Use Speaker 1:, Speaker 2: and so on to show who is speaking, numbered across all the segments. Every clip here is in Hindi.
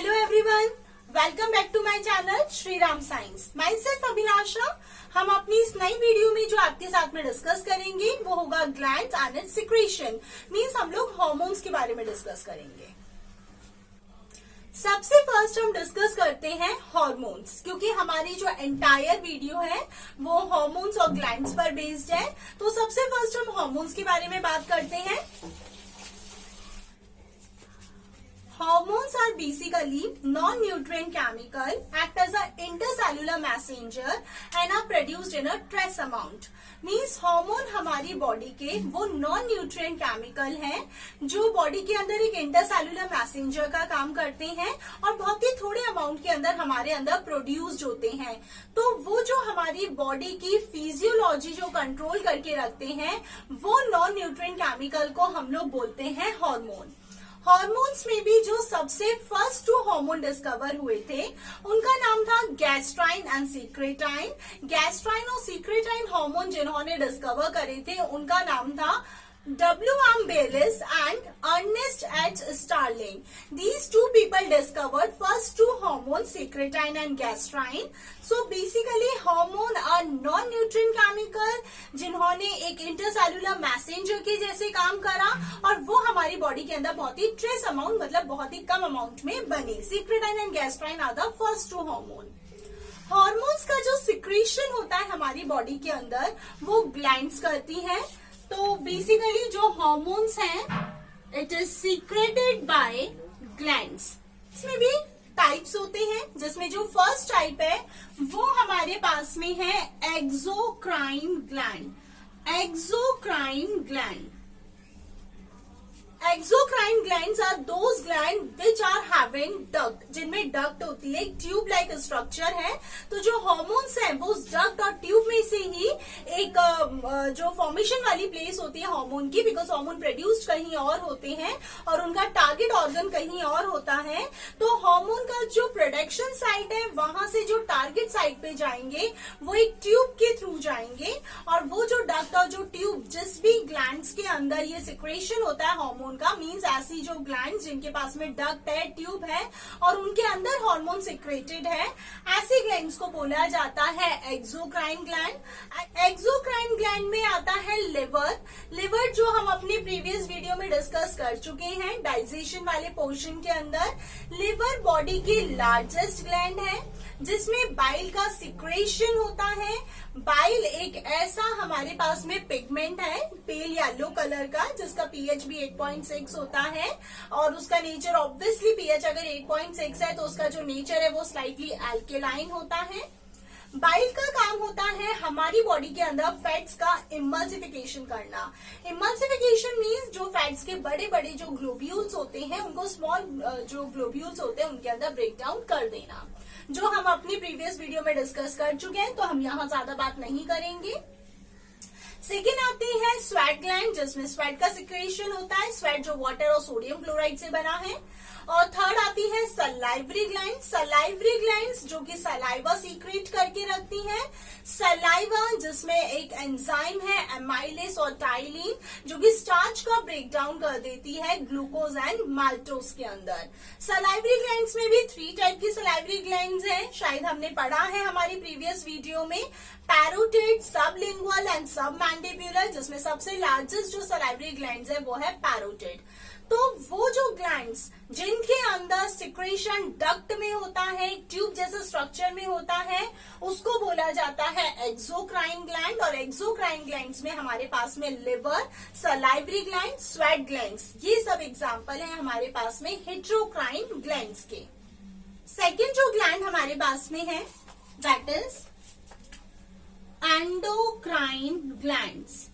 Speaker 1: Hello everyone, welcome back to my channel Shri Ram science. Myself Abhilasha. हम अपनी इस नई वीडियो में जो आपके साथ में डिस्कस करेंगे वो होगा glands and it's secretion. Means हम लोग हार्मोन्स के बारे में डिस्कस करेंगे। सबसे फर्स्ट हम डिस्कस करते हैं हार्मोन्स, क्योंकि हमारी जो एंटायर वीडियो है वो हार्मोन्स और ग्लैंड्स पर बेस्ड है। तो सबसे फर्स्ट हम हार्मोन्स के बारे में बात करते हैं। Hormones are basically non-nutrient chemical, act as an intercellular messenger and are produced in a trace amount. Means hormone हमारी बॉडी के वो नॉन न्यूट्रिएंट केमिकल हैं जो बॉडी के अंदर एक इंटरसेल्युलर मैसेंजर का काम करते हैं और बहुत ही थोड़े अमाउंट के अंदर हमारे अंदर प्रोड्यूस्ड होते हैं। तो वो जो हमारी बॉडी की फिजियोलॉजी जो कंट्रोल करके रखते हैं वो नॉन न्यूट्रिएंट केमिकल को हम लोग बोलते हैं हार्मोन। हार्मोन्स में भी जो सबसे फर्स्ट टू हार्मोन डिस्कवर हुए थे उनका नाम था गैस्ट्राइन एंड सीक्रेटाइन। गैस्ट्राइन और सीक्रेटाइन हार्मोन जिन्होंने डिस्कवर करे थे उनका नाम था W.M. Bayliss and Ernest H. Starling. These two people discovered first two hormones, secretine and gastrin. So basically hormone are non-nutrient chemical जिन्होंने एक intercellular messenger के जैसे काम करा और वो हमारी बॉडी के अंदर बहुत ही trace amount मतलब बहुत ही कम अमाउंट में बने। Secretine and gastrin are the first two hormone. Hormones का जो सिक्रीशन होता है हमारी बॉडी के अंदर वो ग्लैंड्स करती है। तो बेसिकली जो हार्मोन्स हैं it is secreted by glands. इसमें भी टाइप्स होते हैं जिसमें जो फर्स्ट टाइप है वो हमारे पास में है exocrine gland. Exocrine gland. Exocrine glands are those gland which are having duct, जिनमें डक्ट होती है, एक ट्यूब लाइक स्ट्रक्चर है। तो जो हार्मोन्स हैं वो उस डक्ट और ट्यूब में से ही एक जो फॉर्मेशन वाली प्लेस होती है हार्मोन की, बिकॉज हार्मोन प्रोड्यूस्ड कहीं और होते हैं और उनका टारगेट ऑर्गन कहीं और होता है। तो हार्मोन का जो प्रोडक्शन साइट है वहां से जो टारगेट साइट पे जाएंगे वो एक ट्यूब के थ्रू जाएंगे और वो जो डक्ट और जो ट्यूब जिस भी ग्लैंड्स के अंदर ये सिक्रेशन होता है हार्मोन का, मींस ऐसी जो ग्लैंड्स जिनके पास में डक्ट है, ट्यूब है और उनके अंदर हार्मोन सिक्रेटेड है, ऐसे ग्लैंड्स को बोला जाता है एक्सोक्राइन ग्लैंड। एक्सोक्राइन ग्लैंड में आता है लिवर। लिवर जो हम अपने प्रीवियस वीडियो में डिस्कस कर चुके हैं डाइजेशन वाले पोर्शन के अंदर। लिवर बॉडी की लार्जेस्ट ग्लैंड है जिसमें बाइल का सिक्रेशन होता है। बाइल एक ऐसा हमारे पास में पिगमेंट है पेल येलो कलर का जिसका पीएच भी 8.6 होता है और उसका नेचर ऑब्वियसली पीएच अगर 8.6 है तो उसका जो नेचर है वो स्लाइटली एल्केलाइन होता है। बाइल का काम होता है हमारी बॉडी के अंदर फैट्स का इमल्सिफिकेशन करना। इमल्सिफिकेशन मीन्स जो फैट्स के बड़े बड़े जो ग्लोब्यूल्स होते हैं उनको स्मॉल जो ग्लोब्यूल्स होते हैं उनके अंदर ब्रेक डाउन कर देना, जो हम अपनी प्रीवियस वीडियो में डिस्कस कर चुके हैं, तो हम यहाँ ज्यादा बात नहीं करेंगे। सेकेंड आती है स्वेट ग्लैंड जिसमें स्वेट का सिक्रेशन होता है, स्वेट जो वाटर और सोडियम क्लोराइड से बना है। और थर्ड आती है सलाइवरी ग्लैंड। सलाइवरी ग्लैंड्स जो कि सलाइवा सीक्रेट करके रखती हैं। सलाइवा जिसमें एक एंजाइम है एमाइलेस और टाइलिन जो कि स्टार्च का ब्रेक डाउन कर देती है ग्लूकोज एंड माल्टोज के अंदर। सलाइवरी ग्लैंड्स में भी 3 टाइप की सलाइवरी ग्लैंड्स हैं, शायद हमने पढ़ा है हमारी प्रीवियस वीडियो में। पैरोटिड, सबलिंगुअल एंड सब मैंडिबुलर, जिसमें सबसे लार्जेस्ट जो सलाइवरी ग्लैंड्स है वो है पैरोटिड। तो वो जो ग्लैंड्स जिनके अंदर सिक्रेशन डक्ट में होता है, ट्यूब जैसा स्ट्रक्चर में होता है, उसको बोला जाता है एक्सोक्राइन ग्लैंड। और एक्सोक्राइन ग्लैंड्स में हमारे पास में liver, salivary gland, sweat glands, ये सब एग्जांपल है हमारे पास में हेटेरोक्राइन ग्लैंड्स के। सेकेंड जो ग्लैंड हमारे पास में है that is endocrine glands.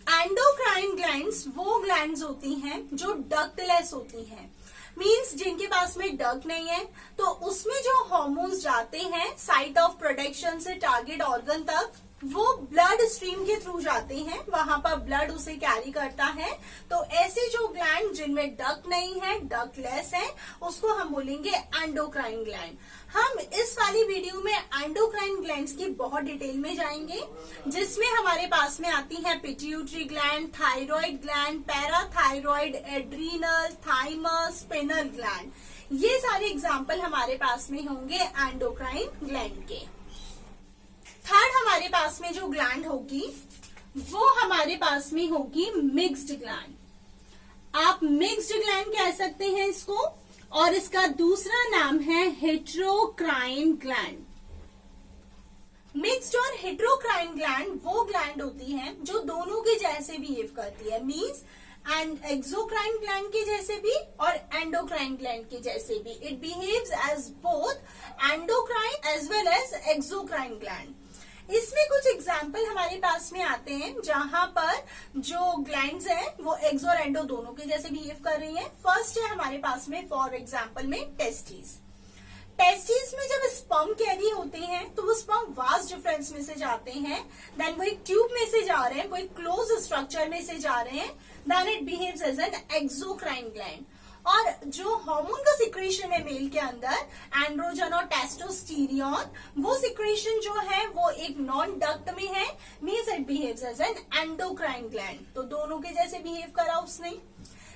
Speaker 1: Endocrine glands वो ग्लैंड्स होती हैं जो डक्टलेस होती हैं, मींस जिनके पास में डक्ट नहीं है तो उसमें जो हार्मोन्स जाते हैं साइट ऑफ प्रोडक्शन से टारगेट ऑर्गन तक वो ब्लड स्ट्रीम के थ्रू जाते हैं, वहां पर ब्लड उसे कैरी करता है। तो ऐसे जो ग्लैंड जिनमें डक्ट नहीं है, डक्टलेस है, उसको हम बोलेंगे एंडोक्राइन ग्लैंड। हम इस वाली वीडियो में एंडोक्राइन ग्लैंड्स की बहुत डिटेल में जाएंगे, जिसमें हमारे पास में आती है pituitary gland, thyroid gland, parathyroid, adrenal, thymus, penal gland. ये सारे एग्जाम्पल हमारे पास में होंगे एंडोक्राइन ग्लैंड के। थर्ड हमारे पास में जो ग्लैंड होगी वो हमारे पास में होगी मिक्स्ड ग्लैंड। आप मिक्स्ड ग्लैंड कह सकते हैं इसको, और इसका दूसरा नाम है हेटेरोक्राइन ग्लैंड। मिक्स्ड और हेटेरोक्राइन ग्लैंड वो ग्लैंड होती हैं जो दोनों के जैसे बिहेव करती है, मींस एंड एक्सोक्राइन ग्लैंड के जैसे भी और एंडोक्राइन ग्लैंड के जैसे भी। It behaves as both endocrine as well as exocrine gland. इसमें कुछ एग्जाम्पल हमारे पास में आते हैं जहां पर जो ग्लैंड्स हैं वो एक्स और एंडो दोनों के जैसे बिहेव कर रही हैं। फर्स्ट है हमारे पास में फॉर एग्जाम्पल में टेस्टिस। टेस्टिस में जब स्पर्म कैरी होते हैं तो वो स्पर्म वास्ट डिफरेंस में से जाते हैं, देन वो एक ट्यूब में से जा रहे हैं, वो एक क्लोज स्ट्रक्चर में से जा रहे हैं, then it behaves as an exocrine gland. और जो हार्मोन का सिक्रेशन है मेल के अंदर, एंड्रोजन और टेस्टोस्टेरोन, वो सिक्रेशन जो है वो एक नॉन डक्ट में है, means it behaves as an endocrine gland. तो दोनों के जैसे बिहेव करा उसने।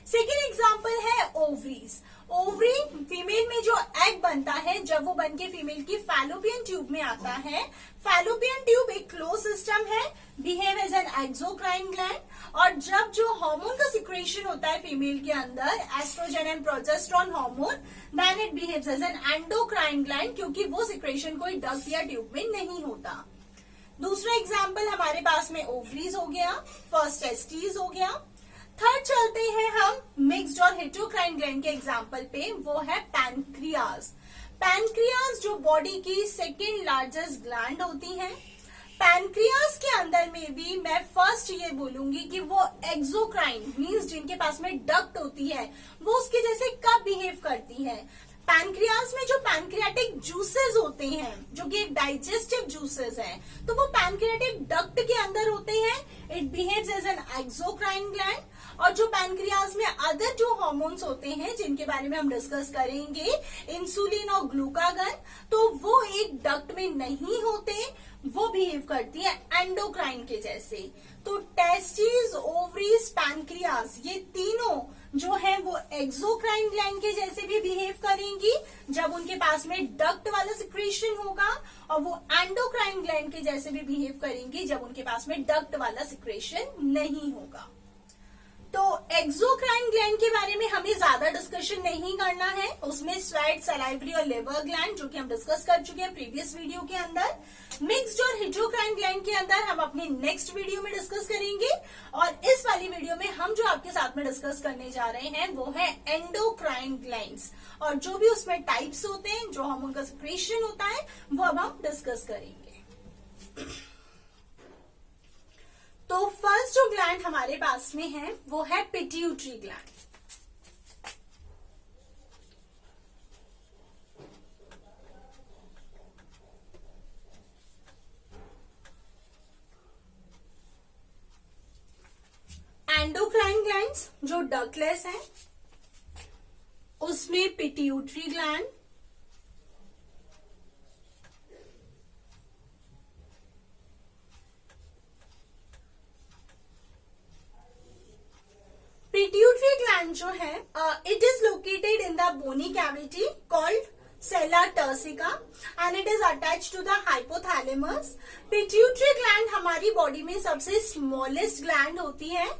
Speaker 1: सेकेंड एग्जाम्पल है ओवरीज। ओवरी फीमेल में जो एग बनता है, जब वो बनके फीमेल की फैलोपियन ट्यूब में आता है, फैलोपियन ट्यूब एक क्लोज सिस्टम है, behave as an exocrine gland. और जब जो हार्मोन का सिक्रेशन होता है फीमेल के अंदर, estrogen and progesterone hormone, then it behaves as an endocrine gland, क्योंकि वो सिक्रेशन कोई डक्ट या ट्यूब में नहीं होता। दूसरा एग्जाम्पल हमारे पास में ओवरीज हो गया, फर्स्ट टेस्टिस हो गया। थर्ड चलते हैं हम मिक्स्ड और हेटेरोक्राइन ग्लैंड के एग्जाम्पल पे, वो है पैनक्रियाज। पैनक्रियाज जो बॉडी की सेकेंड लार्जेस्ट ग्लैंड होती है। पैनक्रियाज के अंदर में भी मैं फर्स्ट ये बोलूंगी कि वो एक्सोक्राइन मींस जिनके पास में डक्ट होती है, वो उसके जैसे कब बिहेव करती है। पैनक्रियाज में जो पैनक्रियाटिक जूसेस होते हैं, जो कि एक डाइजेस्टिव जूसेस हैं, तो वो पैनक्रियाटिक डक्ट के अंदर होते हैं, it behaves as an exocrine gland. और जो पैनक्रियाज में अदर जो हार्मोन्स होते हैं जिनके बारे में हम डिस्कस करेंगे, इंसुलिन और ग्लूकागन, तो वो एक डक्ट में नहीं होते, वो बिहेव करती है एंडोक्राइन के जैसे। तो टेस्टिस, ओवरीज, पैनक्रियाज, ये तीनों जो है वो एक्सोक्राइन ग्लैंड के जैसे भी बिहेव करेंगी जब उनके पास में डक्ट वाला सिक्रेशन होगा, और वो एंडोक्राइन ग्लैंड के जैसे भी बिहेव करेंगी जब उनके पास में डक्ट वाला सिक्रेशन नहीं होगा। तो एक्सोक्राइन ग्लैंड के बारे में हमें ज्यादा डिस्कशन नहीं करना है, उसमें स्वेट, सलाइवरी और लिवर ग्लैंड जो कि हम डिस्कस कर चुके हैं प्रीवियस वीडियो के अंदर। मिक्स्ड और हेटेरोक्राइन ग्लैंड के अंदर हम अपनी नेक्स्ट वीडियो में डिस्कस करेंगे, और इस वाली वीडियो में हम जो आपके साथ में डिस्कस करने जा रहे हैं वो है एंडोक्राइन ग्लैंड्स, और जो भी उसमें टाइप्स होते हैं, जो हार्मोन का सिक्रेशन होता है, वो अब हम डिस्कस करेंगे। तो फर्स्ट जो ग्लैंड हमारे पास में है वो है पिट्यूटरी ग्लैंड। एंडोक्राइन ग्लैंड्स जो डक्टलेस है, उसमें पिट्यूटरी ग्लैंड, पिट्यूटरी ग्लैंड जो है, it is located in the bony cavity called sella turcica and it is attach to the hypothalamus. Pituitary gland हमारी बॉडी में सबसे स्मॉलेस्ट ग्लैंड होती है।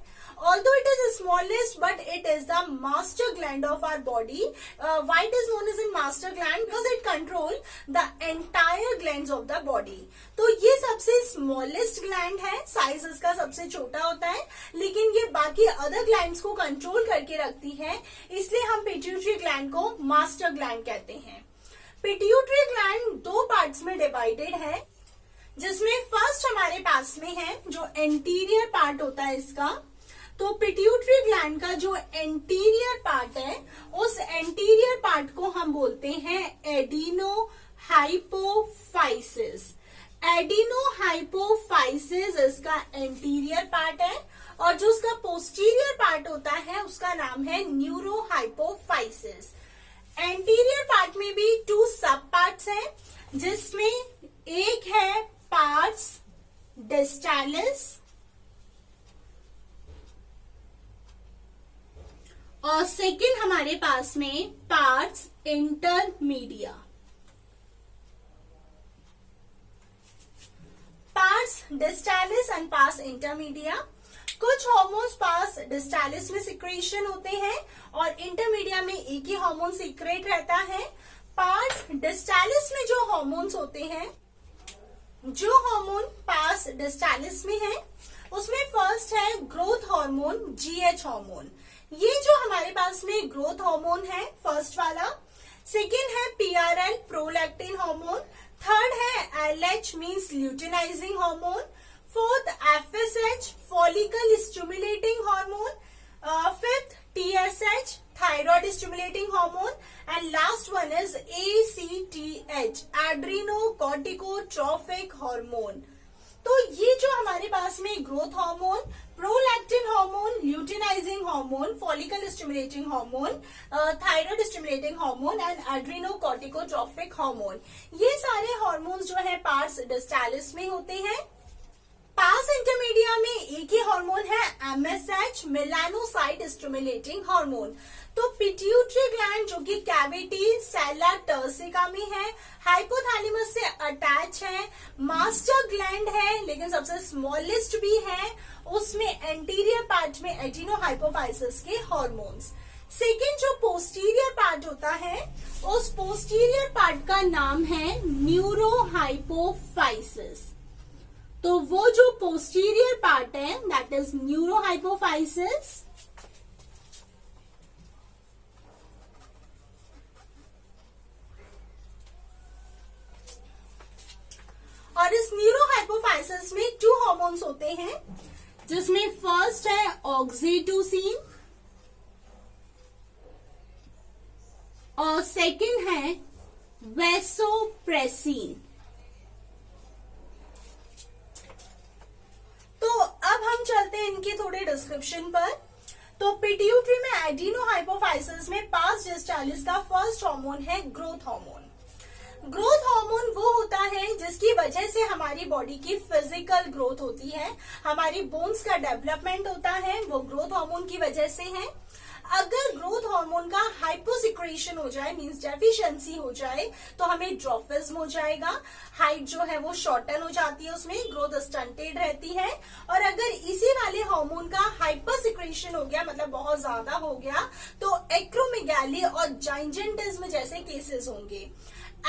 Speaker 1: Although it is the smallest, but it is the master gland of our body. Why it is known as a master gland? Because it control the entire glands of the body. तो ये सबसे smallest gland है, साइज इसका सबसे छोटा होता है, लेकिन ये बाकी अदर ग्लैंड्स को कंट्रोल करके रखती है, इसलिए हम पिट्यूटरी ग्लैंड को मास्टर ग्लैंड कहते हैं। पिट्यूटरी ग्लैंड दो पार्ट्स में डिवाइडेड है, जिसमें फर्स्ट हमारे पास में है जो एंटीरियर पार्ट होता है इसका। तो पिट्यूटरी ग्लैंड का जो एंटीरियर पार्ट है, उस एंटीरियर पार्ट को हम बोलते हैं एडिनो हाइपोफाइसिस। एडिनोहाइपोफाइसिस इसका एंटीरियर पार्ट है और जो उसका पोस्टीरियर पार्ट होता है उसका नाम है न्यूरोहाइपोफाइसिस। एंटीरियर पार्ट में भी 2 सब पार्ट्स हैं, जिसमें एक है पार्स डिस्टालिस और सेकंड हमारे पास में pars intermedia. Pars distalis and pars intermedia. कुछ हार्मोन्स पार्स डिस्टालिस में सिक्रेशन होते हैं और इंटरमीडिया में एक ही हार्मोन सीक्रेट रहता है। पार्स डिस्टालिस में जो हार्मोन्स होते हैं, जो हार्मोन पार्स डिस्टालिस में है, उसमें फर्स्ट है ग्रोथ हार्मोन, GH हार्मोन। ये जो हमारे पास में ग्रोथ हार्मोन है फर्स्ट वाला। सेकेंड है PRL प्रोलैक्टिन हार्मोन। थर्ड है LH means luteinizing hormone. Fourth FSH follicle stimulating hormone. Fifth TSH thyroid stimulating hormone and last one is ACTH adrenocorticotrophic hormone. तो ये जो हमारे पास में growth hormone, prolactin hormone, luteinizing hormone, follicle stimulating hormone, thyroid stimulating hormone and adrenocorticotrophic hormone, ये सारे हार्मोन्स जो है पार्स डिस्टालिस में होते हैं। पार्स इंटरमीडिया में एक ही हार्मोन है MSH मेलानोसाइट स्टिमुलेटिंग हार्मोन। तो पिट्यूटरी ग्लैंड जो कि कैविटी सेला टर्सिका में है, हाइपोथैलेमस से अटैच है, मास्टर ग्लैंड है लेकिन सबसे स्मॉलेस्ट भी है, उसमें एंटीरियर पार्ट में एडिनोहाइपोफाइसिस के हार्मोन्स। सेकेंड जो पोस्टीरियर पार्ट होता है, उस पोस्टीरियर पार्ट का नाम है न्यूरोहाइपोफाइसिस। तो वो जो पोस्टीरियर पार्ट है दैट इज न्यूरोहाइपोफाइसिस। और इस न्यूरोहाइपोफाइसिस में 2 हार्मोन्स होते हैं, जिसमें फर्स्ट है ऑक्सीटोसिन और सेकंड है वैसोप्रेसिन। तो अब हम चलते हैं इनके थोड़े डिस्क्रिप्शन पर। तो पिट्यूटरी में एडिनोहाइपोफाइसिस में पार्स डिस्टालिस का फर्स्ट हार्मोन है ग्रोथ हार्मोन। ग्रोथ हार्मोन वो होता है जिसकी वजह से हमारी बॉडी की फिजिकल ग्रोथ होती है, हमारी बोन्स का डेवलपमेंट होता है, वो ग्रोथ हार्मोन की वजह से है। अगर ग्रोथ हार्मोन का हाइपोसिक्रेशन हो जाए मींस डेफिशिएंसी हो जाए तो हमें ड्रॉफिज्म हो जाएगा, हाइट जो है वो शॉर्टन हो जाती है, उसमें ग्रोथ स्टंटेड रहती है। और अगर इसी वाले हार्मोन का हाइपोसिक्रेशन हो गया मतलब बहुत ज्यादा हो गया तो एक्रोमेगाली और जाइंजेंटिज्म जैसे केसेस होंगे।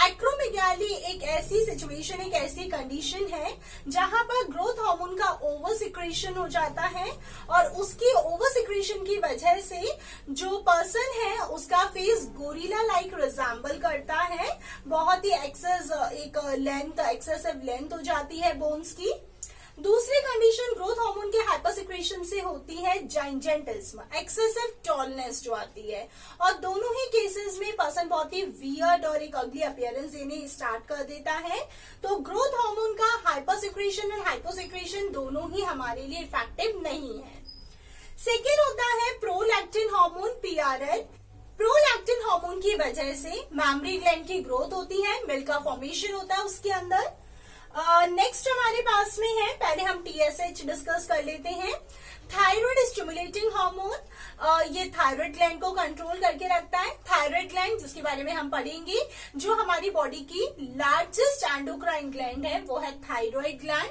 Speaker 1: एक्रोमेगाली एक ऐसी सिचुएशन, एक ऐसी कंडीशन है जहां पर ग्रोथ हार्मोन का ओवर सिक्रेशन हो जाता है और उसकी ओवर सिक्रेशन की वजह से जो पर्सन है उसका फेस गोरिल्ला लाइक रिजेंबल करता है, बहुत ही एक्सेसिव लेंथ हो जाती है बोन्स की। दूसरी कंडीशन ग्रोथ हार्मोन के हाइपरसिक्रेशन से होती है जाइंजेंटिज्म, एक्सेसिव टॉलनेस जो आती है, और दोनों ही केसेस में पर्सन बहुत ही वियर्ड और एक अगली अपीयरेंस देने स्टार्ट कर देता है। तो ग्रोथ हार्मोन का हाइपरसिक्रेशन और हाइपोसिक्रेशन दोनों ही हमारे लिए इफेक्टिव नहीं है। सेकेंड होता है prolactin hormone, PRL। Prolactin hormone की वजह से मैमरी ग्लैंड की ग्रोथ होती है, मिल्क का फॉर्मेशन होता है उसके अंदर। नेक्स्ट हमारे पास में है, पहले हम TSH डिस्कस कर लेते हैं, थायराइड स्टिमुलेटिंग हार्मोन। ये थायराइड ग्लैंड को कंट्रोल करके रखता है। थायराइड ग्लैंड जिसके बारे में हम पढ़ेंगे, जो हमारी बॉडी की लार्जेस्ट एंडोक्राइन ग्लैंड है वो है थायराइड ग्लैंड।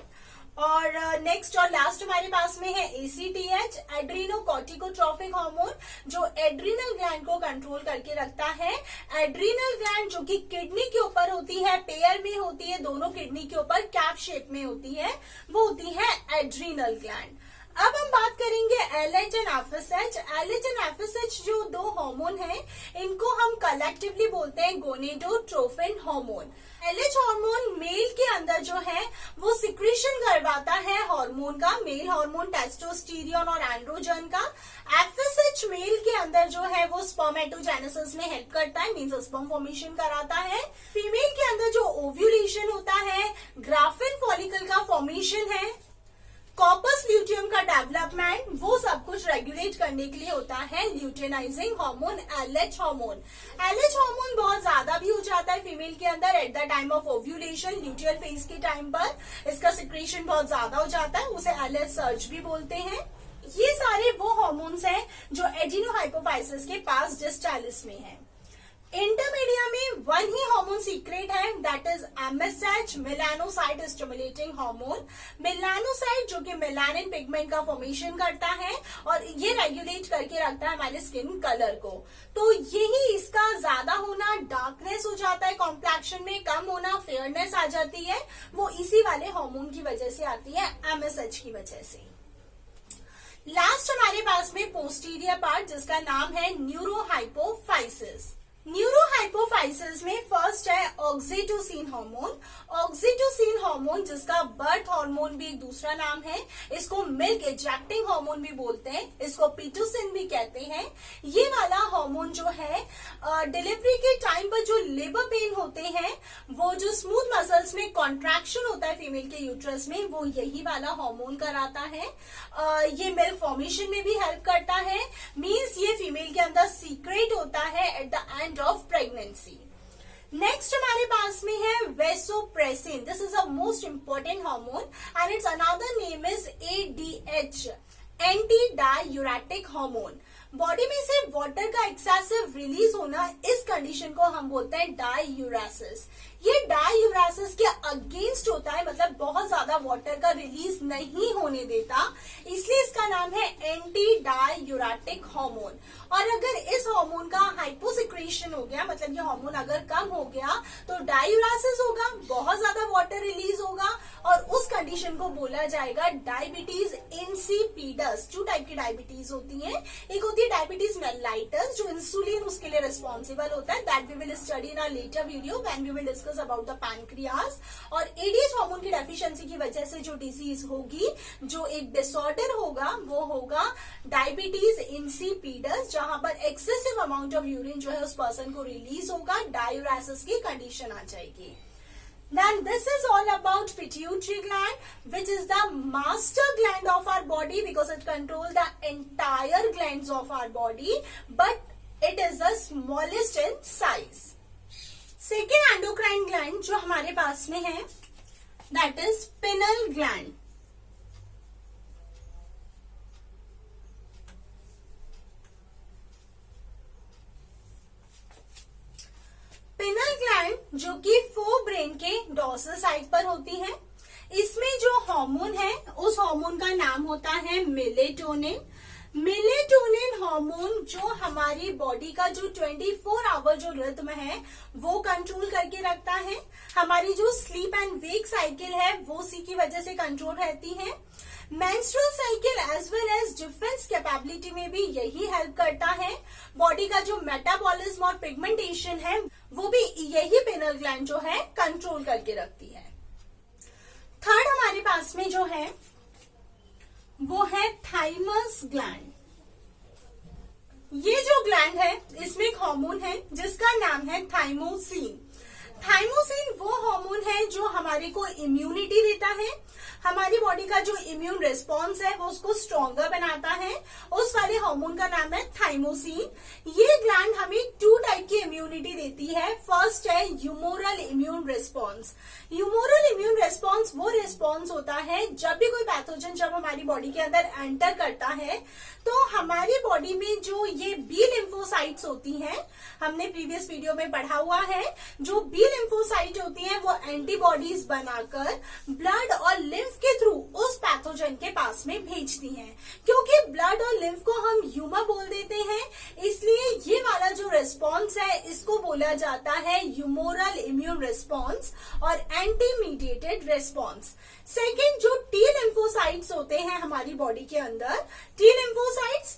Speaker 1: और नेक्स्ट और लास्ट हमारे पास में है ACTH एड्रीनोकॉर्टिकोट्रोफिक हार्मोन, जो एड्रीनल ग्लैंड को कंट्रोल करके रखता है। एड्रीनल ग्लैंड जो कि किडनी के ऊपर होती है, पेयर में होती है, दोनों किडनी के ऊपर कैप शेप में होती है, वो होती है एड्रीनल ग्लैंड। अब हम बात करेंगे LH and FSH। LH and FSH जो दो हार्मोन हैं, इनको हम कलेक्टिवली बोलते हैं gonadotrophin hormone. LH hormone mail के अंदर जो है वो सिक्रीशन करवाता है हार्मोन का, मेल हार्मोन टेस्टोस्टेरोन और एंड्रोजन का। FSH मेल के अंदर जो है वो स्पर्मेटोजेनेसिस में हेल्प करता है, मींस स्पर्म फॉर्मेशन कराता है। फीमेल के अंदर जो ओव्यूलेशन होता है, ग्राफिन फॉलिकल का फॉर्मेशन है, कॉर्पस ल्यूटियम का डेवलपमेंट, वो सब कुछ रेगुलेट करने के लिए होता है luteinising hormone LH hormone. LH hormone बहुत ज्यादा भी हो जाता है फीमेल के अंदर at the time of ovulation, luteal phase के टाइम पर इसका सिक्रीशन बहुत ज्यादा हो जाता है, उसे LH सर्ज भी बोलते हैं। ये सारे वो हार्मोन्स हैं जो एडिनोहाइपोफाइसिस के पास डिस्टालिस में है। इंटरमीडिया में वन ही हार्मोन सीक्रेट है, that is MSH, melanocyte stimulating hormone. Melanocyte जो कि मेलानिन पिगमेंट का फॉर्मेशन करता है और ये रेगुलेट करके रखता है हमारे स्किन कलर को। तो यही इसका ज्यादा होना, डार्कनेस हो जाता है कॉम्प्लेक्शन में, कम होना, फेयरनेस आ जाती है, वो इसी वाले हार्मोन की वजह से आती है, MSH की वजह से। लास्ट हमारे पास में पोस्टीरियर पार्ट जिसका नाम है न्यूरोहाइपोफाइसिस। न्यूरोहाइपोफाइसिस में फर्स्ट है ऑक्सीटोसिन हार्मोन। ऑक्सीटोसिन हार्मोन जिसका बर्थ हार्मोन भी एक दूसरा नाम है, इसको मिल्क इजेक्टिंग हार्मोन भी बोलते हैं, इसको पिटुसिन भी कहते हैं। ये वाला हार्मोन जो है डिलीवरी के टाइम पर जो लेबर पेन होते हैं, वो जो स्मूथ मसल्स में कॉन्ट्रैक्शन होता है फीमेल के यूट्रस में, वो यही वाला हार्मोन कराता है। ये मिल्क फॉर्मेशन में भी हेल्प करता है, मींस ये फीमेल के अंदर सीक्रेट होता है at the end of pregnancy. Next हमारे पास में है vasopressin. This is a most important hormone and it's another name is ADH, anti diuretic hormone. Body में से वाटर का एक्सेसिव रिलीज होना, इस कंडीशन को हम बोलते हैं डायूरेसिस। ये डायूरेसिस के अगेंस्ट होता है, मतलब बहुत ज्यादा वाटर का रिलीज नहीं होने देता, इसलिए इसका नाम है एंटी डायूरेटिक हार्मोन। और अगर इस हार्मोन का हाइपोसिक्रेशन हो गया, मतलब ये हार्मोन अगर कम हो गया तो डायूरेसिस होगा, बहुत ज्यादा वाटर रिलीज होगा और उस कंडीशन को बोला जाएगा डायबिटीज इंसिपिडस। 2 टाइप की डायबिटीज होती है, एक होती है डायबिटीज मेलाइटस जो इंसुलिन उसके लिए रिस्पॉन्सिबल होता है, that we will study in a later video when we will discuss about the pancreas. और ADH हार्मोन की डेफिशिएंसी की वजह से जो डिजीज होगी, जो एक डिसऑर्डर होगा, वो होगा डायबिटीज इंसिपिडस, जहां पर एक्सेसिव अमाउंट ऑफ यूरिन जो है उस पर्सन को रिलीज होगा, डायूरेसिस की कंडीशन आ जाएगी। Then this is all about pituitary gland, which is the master gland of our body because it controls the entire glands of our body, but it is the smallest in size. Second endocrine gland जो हमारे पास में है, that is pineal gland. Penal gland जो कि फोरब्रेन के डॉर्सल साइड पर होती है, इसमें जो हार्मोन है उस हार्मोन का नाम होता है मेलेटोनिन। मेलेटोनिन हार्मोन जो हमारी बॉडी का जो 24 आवर जो रिदम है वो कंट्रोल करके रखता है। हमारी जो स्लीप एंड वेक साइकिल है वो उसी की वजह से कंट्रोल रहती है। Menstrual cycle as well as defence capability में भी यही हेल्प करता है। बॉडी का जो मेटाबॉलिज्म और पिगमेंटेशन है वो भी यही पिनल ग्लैंड जो है कंट्रोल करके रखती है। थर्ड हमारे पास में जो है वो है थाइमस ग्लैंड। ये जो ग्लैंड है इसमें एक हार्मोन है जिसका नाम है थाइमोसिन। थाइमोसिन वो हार्मोन है जो हमारे को इम्यूनिटी देता है, हमारी बॉडी का जो इम्यून रिस्पॉन्स है वो उसको स्ट्रॉन्गर बनाता है, उस वाले हार्मोन का नाम है थाइमोसिन। ये ग्लैंड हमें 2 टाइप की इम्यूनिटी देती है। फर्स्ट है humoral immune response. Humoral immune response वो रिस्पॉन्स होता है जब भी कोई पैथोजन जब हमारी बॉडी के अंदर एंटर करता है तो हमारी बॉडी में जो ये बी लिम्फोसाइट्स होती हैं, हमने प्रीवियस वीडियो में पढ़ा हुआ है, जो बी लिम्फोसाइट होती हैं वो एंटीबॉडीज बनाकर ब्लड और लिम्फ के थ्रू उस पैथोजन के पास में भेजती हैं। क्योंकि ब्लड और लिम्फ को हम ह्यूमर बोल देते हैं, इसलिए ये वाला जो रिस्पॉन्स है इसको बोला जाता है ह्यूमोरल इम्यून रिस्पॉन्स और एंटी मीडिएटेड रेस्पॉन्स। सेकेंड, जो टी लिम्फोसाइट्स होते हैं हमारी बॉडी के अंदर, टी लिम्फोसाइट्स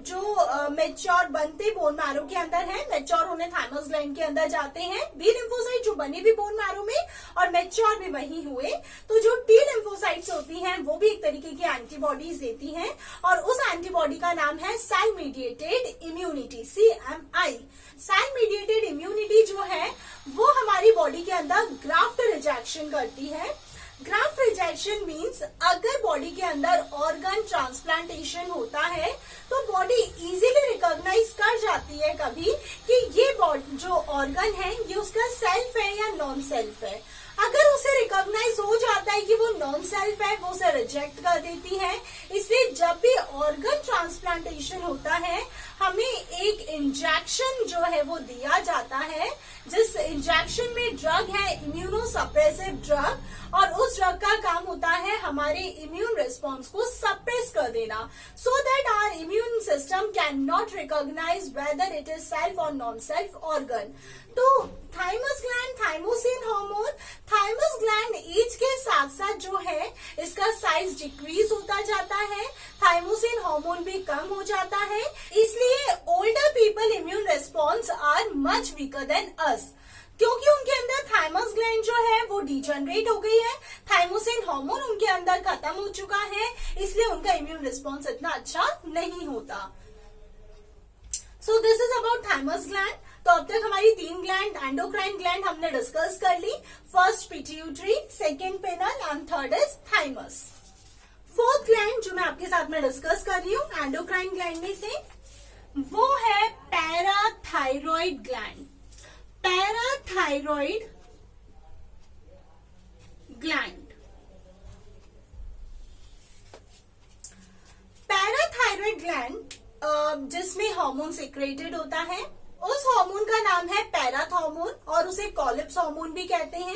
Speaker 1: जो मेच्योर बनते बोन मैरो के अंदर है, मेच्योर होने थाइमस ग्लैंड के अंदर जाते हैं। बी लिम्फोसाइट जो बने भी बोन मैरो में और मेच्योर भी वही हुए। तो जो टी लिम्फोसाइट्स होती हैं वो भी एक तरीके की एंटीबॉडीज देती हैं और उस एंटीबॉडी का नाम है cell mediated immunity, CMI। Cell mediated immunity जो है वो हमारी बॉडी के अंदर ग्राफ्ट रिजेक्शन करती है। ग्राफ्ट रिजेक्शन मीन्स अगर बॉडी के अंदर ऑर्गन ट्रांसप्लांटेशन होता है तो बॉडी इजीली रिकॉग्नाइज कर जाती है कभी कि ये जो ऑर्गन है ये उसका सेल्फ है या नॉन सेल्फ है। अगर उसे रिकॉग्नाइज हो जाता है कि वो नॉन सेल्फ है, वो उसे रिजेक्ट कर देती है। इसलिए जब भी ऑर्गन ट्रांसप्लांटेशन होता है हमें एक इंजेक्शन जो है वो दिया जाता है, जिस इंजेक्शन में ड्रग है इम्यूनोसप्रेसिव ड्रग, और उस ड्रग का काम होता है हमारे इम्यून रिस्पॉन्स को सप्रेस कर देना, so that our immune system can not recognise whether it is self और नॉन सेल्फ ऑर्गन। तो thymus gland, thymosin hormone, thymus gland age के साथ साथ जो है इसका साइज डिक्रीज होता जाता है, थाइमोसिन हार्मोन भी कम हो जाता है। इसलिए older people immune response are much weaker than us, क्योंकि उनके अंदर थाइमस ग्लैंड जो है वो डिजनरेट हो गई है, थाइमोसिन हार्मोन उनके अंदर खत्म हो चुका है, इसलिए उनका इम्यून रिस्पॉन्स इतना अच्छा नहीं होता। So this is about thymus gland. तो अब तक हमारी 3 ग्लैंड, एंडोक्राइन ग्लैंड हमने डिस्कस कर ली। First pituitary, second pineal and third is thymus. Fourth gland जो मैं आपके साथ में डिस्कस कर रही हूँ एंडोक्राइन ग्लैंड में से, वो है parathyroid gland. Parathyroid gland, parathyroid gland जिसमें हार्मोन सिक्रेटेड होता है, उस हार्मोन का नाम है पैराथॉर्मोन और उसे कॉलिप्स हार्मोन भी कहते हैं।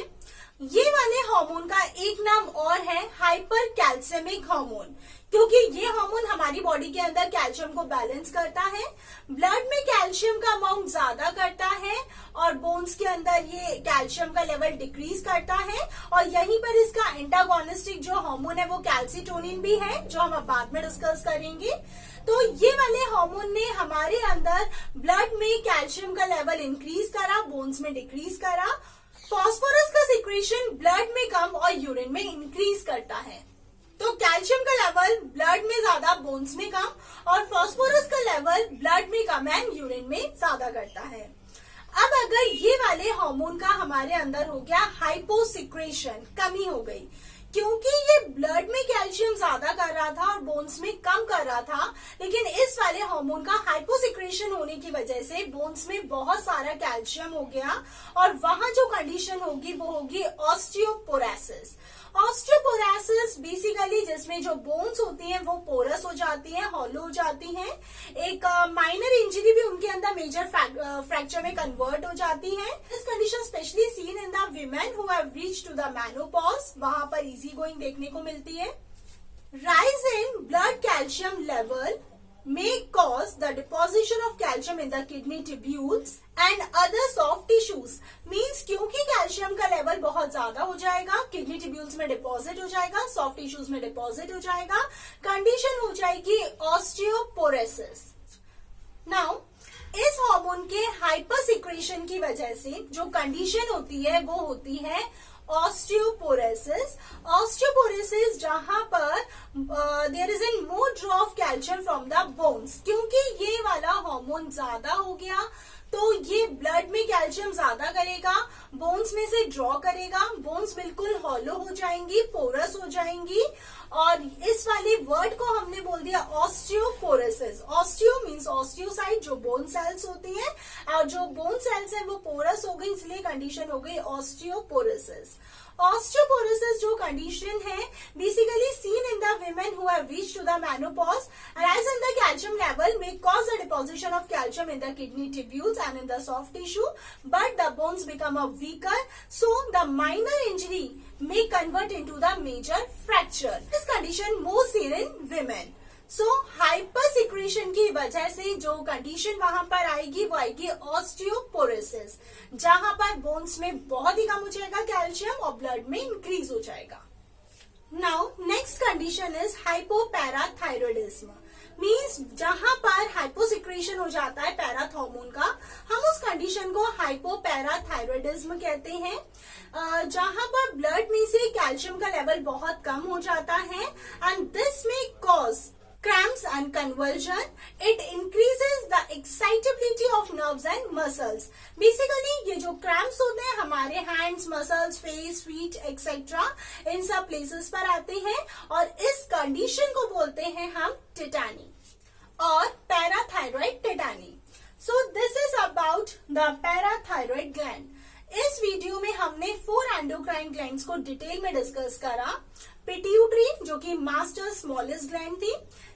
Speaker 1: ये वाले हार्मोन का एक नाम और है हाइपर कैल्सियमिक हार्मोन, क्योंकि ये हार्मोन हमारी बॉडी के अंदर कैल्शियम को बैलेंस करता है, ब्लड में कैल्शियम का अमाउंट ज्यादा करता है और बोन्स के अंदर ये कैल्शियम का लेवल डिक्रीज करता है। और यहीं पर इसका एंटागोनिस्टिक जो हार्मोन है वो कैल्सिटोनिन भी है, जो हम अब बाद में डिस्कस करेंगे। तो ये वाले हार्मोन ने हमारे अंदर ब्लड में कैल्शियम का लेवल इंक्रीज करा, बोन्स में डिक्रीज करा। फास्फोरस का सिक्रेशन ब्लड में कम और यूरिन में इंक्रीज करता है। तो कैल्शियम का लेवल ब्लड में ज्यादा, बोन्स में कम, और फास्फोरस का लेवल ब्लड में कम एंड यूरिन में ज्यादा करता है। अब अगर ये वाले हार्मोन का हमारे अंदर हो गया हाइपोसिक्रेशन, कमी हो गई, क्योंकि ये ब्लड में कैल्शियम ज्यादा कर रहा था और बोन्स में कम कर रहा था, लेकिन इस वाले हार्मोन का हाइपोसिक्रेशन होने की वजह से बोन्स में बहुत सारा कैल्शियम हो गया और वहां जो कंडीशन होगी वो होगी ऑस्टियोपोरोसिस। ऑस्टियोपोरोसिस बेसिकली जिसमें जो बोन्स होती हैं वो पोरस हो जाती हैं, हॉलो हो जाती हैं। एक माइनर इंजरी भी उनके अंदर मेजर फ्रैक्चर में कन्वर्ट हो जाती है। This condition specially seen in the women who have reached to the menopause, वहां पर इजी गोइंग देखने को मिलती है। Rise in blood calcium level may cause the deposition of calcium in the kidney tubules and other soft tissues, means क्योंकि कैल्शियम का लेवल बहुत ज्यादा हो जाएगा, किडनी ट्यूब्यूल्स में डिपॉजिट हो जाएगा, सॉफ्ट टिश्यूज में डिपॉजिट हो जाएगा, कंडीशन हो जाएगी ऑस्टियोपोरोसिस। नाउ इस हार्मोन के हाइपर सिक्रेशन की वजह से जो कंडीशन होती है वो होती है ऑस्टियोपोरोसिस। ऑस्टियोपोरोसिस जहां पर there is an more draw of calcium from the bones, क्योंकि ये वाला हार्मोन ज्यादा हो गया तो ये ब्लड में कैल्शियम ज्यादा करेगा, बोन्स में से ड्रॉ करेगा, बोन्स बिल्कुल हॉलो हो जाएंगी, पोरस हो जाएंगी, और इस वाले वर्ड को हमने बोल दिया ऑस्टियोपोरोसिस। ऑस्टियो मीन्स ऑस्टियोसाइट, जो बोन सेल्स होती हैं, और जो बोन सेल्स है वो पोरस हो गई, इसलिए कंडीशन हो गई ऑस्टियोपोरोसिस। ऑस्टियोपोरोसिस जो कंडीशन है basically scene in the women who have reached to the menopause, rise in the calcium level may cause the deposition of calcium in the kidney tubules and in the soft tissue, but the bones become weaker, so the minor injury may convert into the major fracture. This condition most seen in women. So hypersecretion की वजह से जो कंडीशन वहां पर आएगी वो आएगी ऑस्टियोपोरोसिस, जहां पर बोन्स में बहुत ही कम हो जाएगा कैल्शियम और ब्लड में इंक्रीज हो जाएगा। Now next condition is hypoparathyroidism, means जहां पर हाइपोसिक्रेशन हो जाता है पैराथ हार्मोन का, हम उस कंडीशन को हाइपोपैराथायरॉयडिज्म कहते हैं, जहां पर ब्लड में से कैल्शियम का लेवल बहुत कम हो जाता है एंड दिस में cause cramps and convulsion. It increases the excitability of nerves and muscles. Basically ये जो cramps होते हैं हमारे hands, muscles, face, feet, etc. इन सब places पर आते हैं और इस condition को बोलते हैं हम टेटानी और parathyroid tetany. So this is about the parathyroid gland. इस वीडियो में हमने 4 एंडोक्राइन ग्लैंड्स को डिटेल में डिस्कस करा। पिट्यूटरी जो कि मास्टर स्मॉलेस्ट ग्लैंड थी,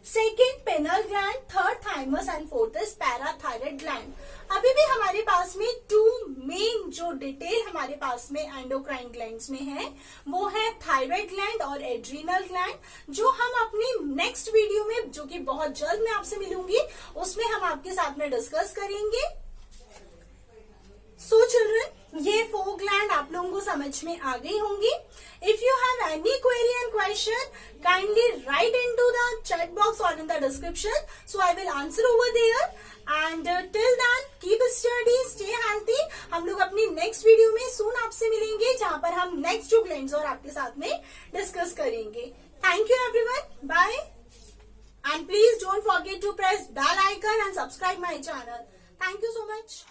Speaker 1: second pineal gland, third thymus and fourth is parathyroid gland. अभी भी हमारे पास में 2 मेन जो डिटेल हमारे पास में एंडोक्राइन ग्लैंड्स में है वो है थायराइड ग्लैंड और एड्रीनल ग्लैंड, जो हम अपनी नेक्स्ट वीडियो में जो कि बहुत जल्द मैं आपसे मिलूंगी उसमें हम आपके साथ में डिस्कस करेंगे। सो चिल्ड्रन, ये 4 ग्लैंड आप लोगों को समझ में आ गई होंगी। If you have any query and question kindly write into the chat box और in the description, so I will answer over there and till then keep study, stay healthy. हम लोग अपनी नेक्स्ट वीडियो में सून आपसे मिलेंगे जहां पर हम नेक्स्ट जो ग्लैंड्स और आपके साथ में डिस्कस करेंगे। Thank you everyone, bye and please don't forget to press bell icon and subscribe my channel. Thank you so much.